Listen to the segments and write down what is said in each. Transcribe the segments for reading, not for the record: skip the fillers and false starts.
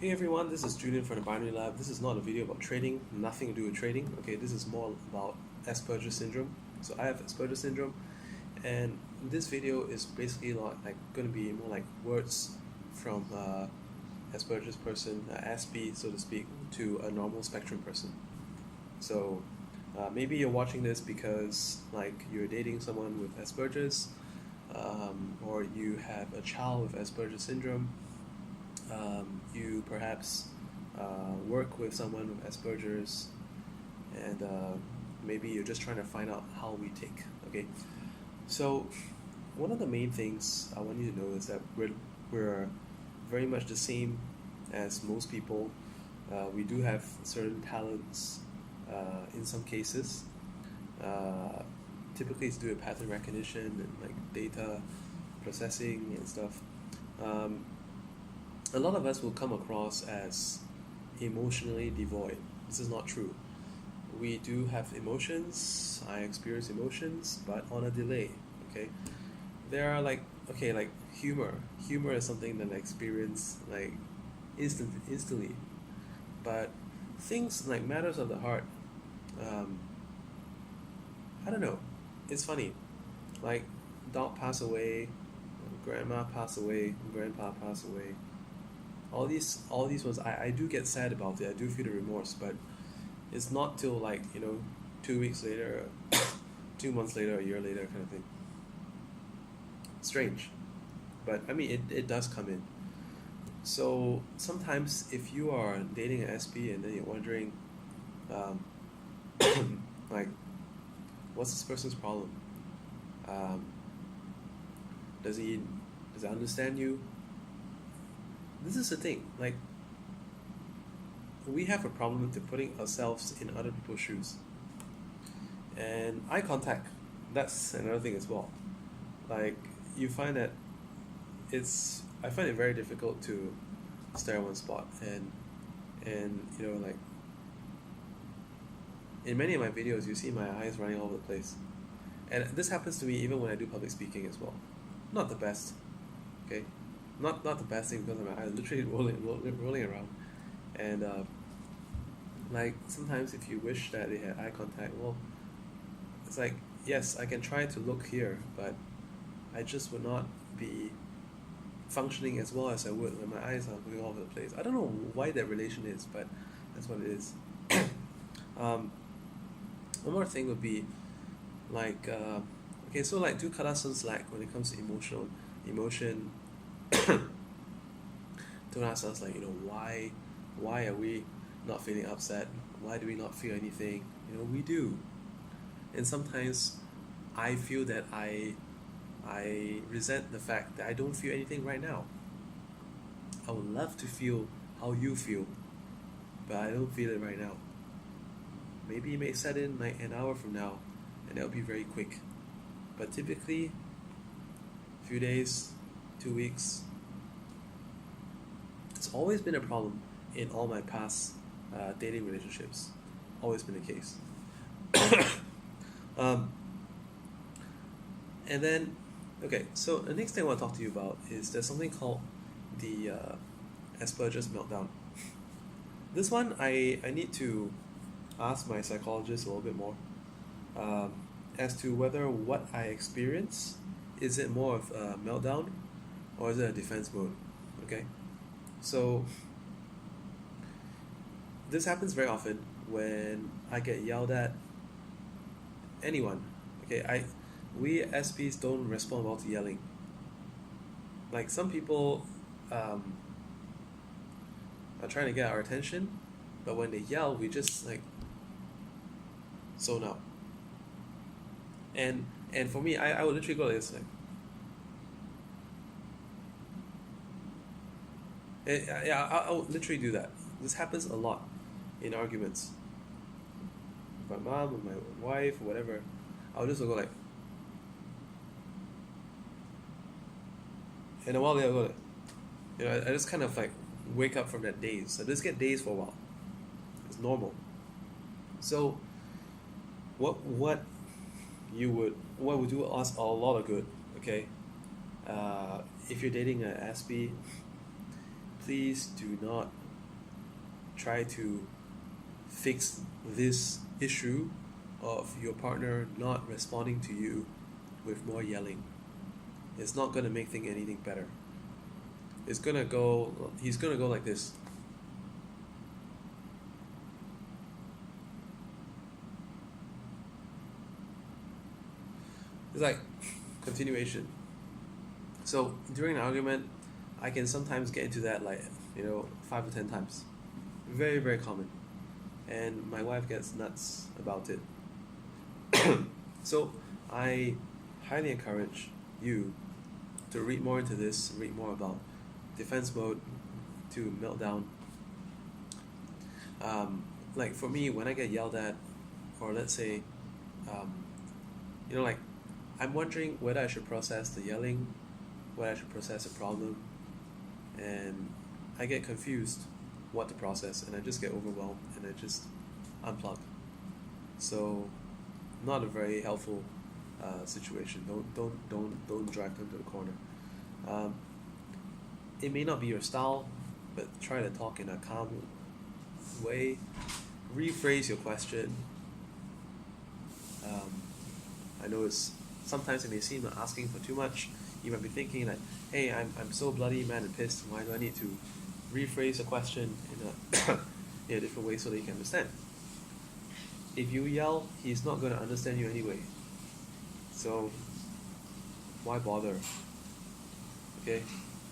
Hey everyone, this is Julian from the Binary Lab. This is not a video about trading, nothing to do with trading. Okay, this is more about Asperger syndrome. So I have Asperger syndrome, and this video is basically like going to be more like words from Asperger's person, Aspie, so to speak, to a normal spectrum person. So maybe you're watching this because like you're dating someone with Asperger's, or you have a child with Asperger syndrome. You perhaps work with someone with Asperger's, and maybe you're just trying to find out how we tick. Okay, so one of the main things I want you to know is that we're very much the same as most people. We do have certain talents in some cases. Uh, Typically, it's to do with pattern recognition and like data processing and stuff. Um, a lot of us will come across as emotionally devoid. This is not true. We do have emotions. I experience emotions, but on a delay. Okay, there are like humor. Humor is something that I experience like instantly. But things like matters of the heart, um, I don't know. It's funny. Like dog pass away, grandma pass away, grandpa pass away. All these ones I do get sad about it. I do feel the remorse, but it's not till like 2 weeks later, 2 months later, a year later kind of thing. Strange, but I mean it does come in. So sometimes if you are dating an SP and then you're wondering, um, like, what's this person's problem? Um, does he does he understand you? This is the thing. Like we have a problem with putting ourselves in other people's shoes, and eye contact. That's another thing as well. Like you find that I find it very difficult to stare at one spot, and like in many of my videos you see my eyes running all over the place, and this happens to me even when I do public speaking as well. Not the best, okay, not the best thing because my eyes literally rolling around, and like sometimes if you wish that they had eye contact, well, it's like yes, I can try to look here, but I just would not be functioning as well as I would when my eyes are going all over the place. I don't know why that relation is, but that's what it is. um, One more thing would be like okay, so like do cut us some slack when it comes to emotion. Don't ask us like why are we not feeling upset? Why do we not feel anything? We do, and sometimes I feel that I resent the fact that I don't feel anything right now. I would love to feel how you feel, but I don't feel it right now. Maybe it may set in like an hour from now, and that'll be very quick. But typically, a few days, 2 weeks. It's always been a problem in all my past dating relationships. Always been the case. um, and then, okay, so the next thing I want to talk to you about is there's something called the Asperger's meltdown. This one I need to ask my psychologist a little bit more um, as to whether what I experience is it more of a meltdown or is it a defense mode. Okay, so this happens very often when I get yelled at. Anyone, okay, we SPs don't respond well to yelling. Like some people are trying to get our attention, but when they yell, we just like zone out. And for me, I would literally go like this, like, yeah, I would literally do that. This happens a lot in arguments with my mom, with my wife, or whatever. I'll just go like, and a while later, I'll go like, I just kind of like wake up from that daze. I just get dazed for a while. It's normal. So, what what would do us a lot of good? Okay, if you're dating an Aspie, please do not try to fix this issue of your partner not responding to you with more yelling. It's not going to make anything better. He's going to go like this. It's like continuation. So during an argument, I can sometimes get into that 5 to 10 times. Very, very common. And my wife gets nuts about it. So I highly encourage you to read more into this, read more about defense mode to meltdown. Like for me, when I get yelled at, or let's say, I'm wondering whether I should process the yelling, whether I should process the problem, and I get confused what to process, and I just get overwhelmed, and I just unplug. So, not a very helpful situation. Don't drive them to the corner. It may not be your style, but try to talk in a calm way. Rephrase your question. I know sometimes it may seem like asking for too much. You might be thinking like, hey, I'm so bloody mad and pissed, why do I need to rephrase a question in a different way so that you can understand? If you yell, he's not going to understand you anyway. So why bother? Okay?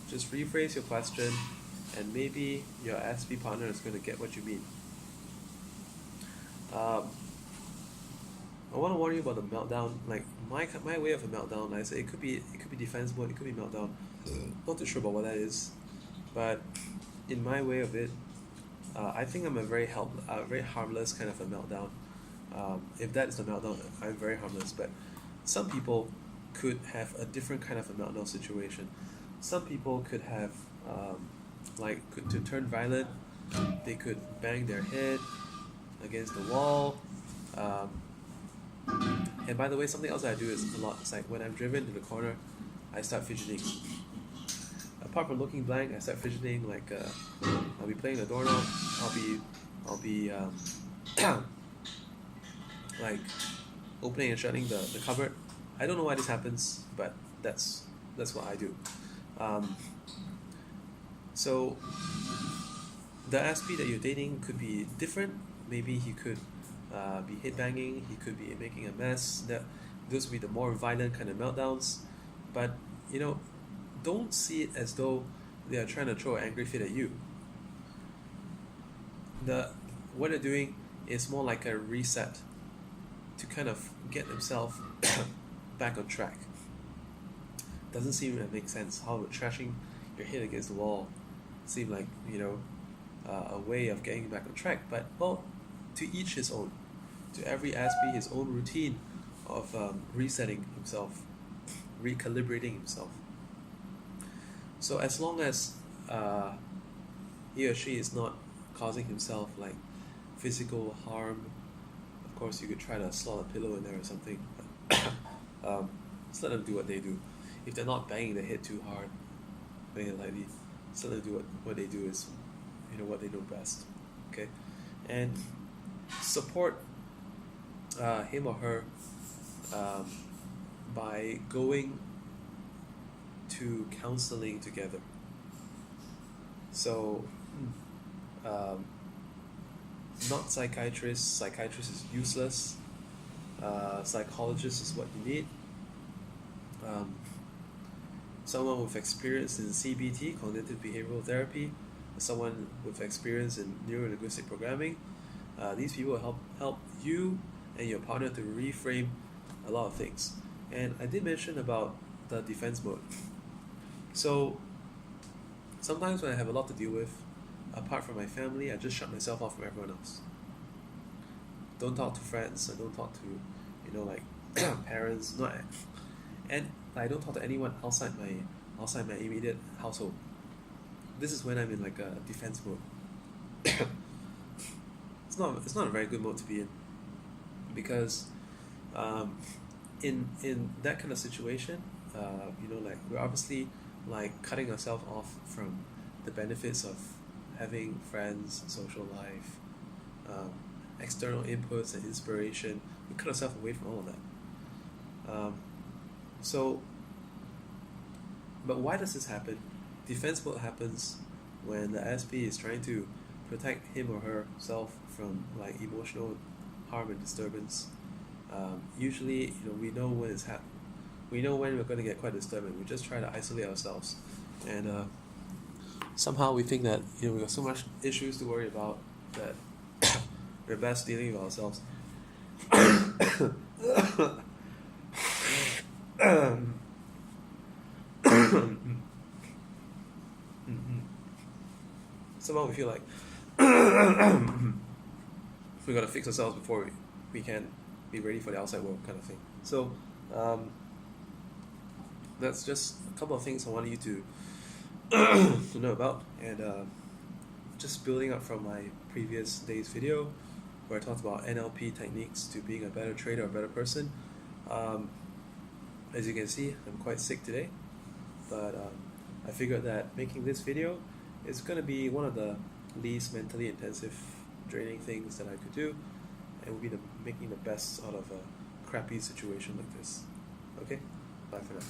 Just rephrase your question, and maybe your Aspie partner is going to get what you mean. I want to warn you about the meltdown. Like my way of a meltdown, like I say, it could be defense mode, it could be meltdown. Not too sure about what that is, but in my way of it, I think I'm a very harmless kind of a meltdown. If that's the meltdown, I'm very harmless. But some people could have a different kind of a meltdown situation. Some people could have could turn violent. They could bang their head against the wall. And by the way, something else that I do is a lot. It's like when I'm driven to the corner, I start fidgeting. Apart from looking blank, I start fidgeting. Like I'll be playing the doorknob. I'll be like opening and shutting the cupboard. I don't know why this happens, but that's what I do. So the Aspie that you're dating could be different. Maybe he could be headbanging, he could be making a mess. Those would be the more violent kind of meltdowns. But don't see it as though they are trying to throw an angry fit at you. What they're doing is more like a reset to kind of get themselves back on track. Doesn't seem to make sense how trashing your head against the wall seem like a way of getting back on track. But well, to each his own. To every Aspie his own routine of resetting himself, recalibrating himself. So as long as he or she is not causing himself like physical harm, of course you could try to slot a pillow in there or something. Just let them do what they do. If they're not banging their head too hard, bang it lightly, just let them do what they do is what they know best. Okay, and support him or her by going to counseling together. So not psychiatrist is useless. Psychologist is what you need. Someone with experience in CBT, cognitive behavioral therapy, someone with experience in neuro-linguistic programming. These people will help you and your partner to reframe a lot of things. And I did mention about the defense mode. So sometimes when I have a lot to deal with, apart from my family, I just shut myself off from everyone else. Don't talk to friends. I don't talk to parents. And I don't talk to anyone outside my immediate household. This is when I'm in like a defense mode. It's not a very good mode to be in, because in that kind of situation, we're obviously like cutting ourselves off from the benefits of having friends, social life, external inputs and inspiration. We cut ourselves away from all of that. But why does this happen? Defense mode happens when the Aspie is trying to protect him or herself from like emotional harm and disturbance. Usually, we know when it's happening. We know when we're going to get quite disturbed. We just try to isolate ourselves, and somehow we think that we've got so much issues to worry about that we're best dealing with ourselves. Somehow we feel like we gotta fix ourselves before we can be ready for the outside world, kind of thing. So that's just a couple of things I wanted you to to know about, and just building up from my previous day's video where I talked about NLP techniques to being a better trader, a better person. As you can see, I'm quite sick today, but I figured that making this video is going to be one of the least mentally intensive, draining things that I could do, and will be making the best out of a crappy situation like this. Okay? Bye for now.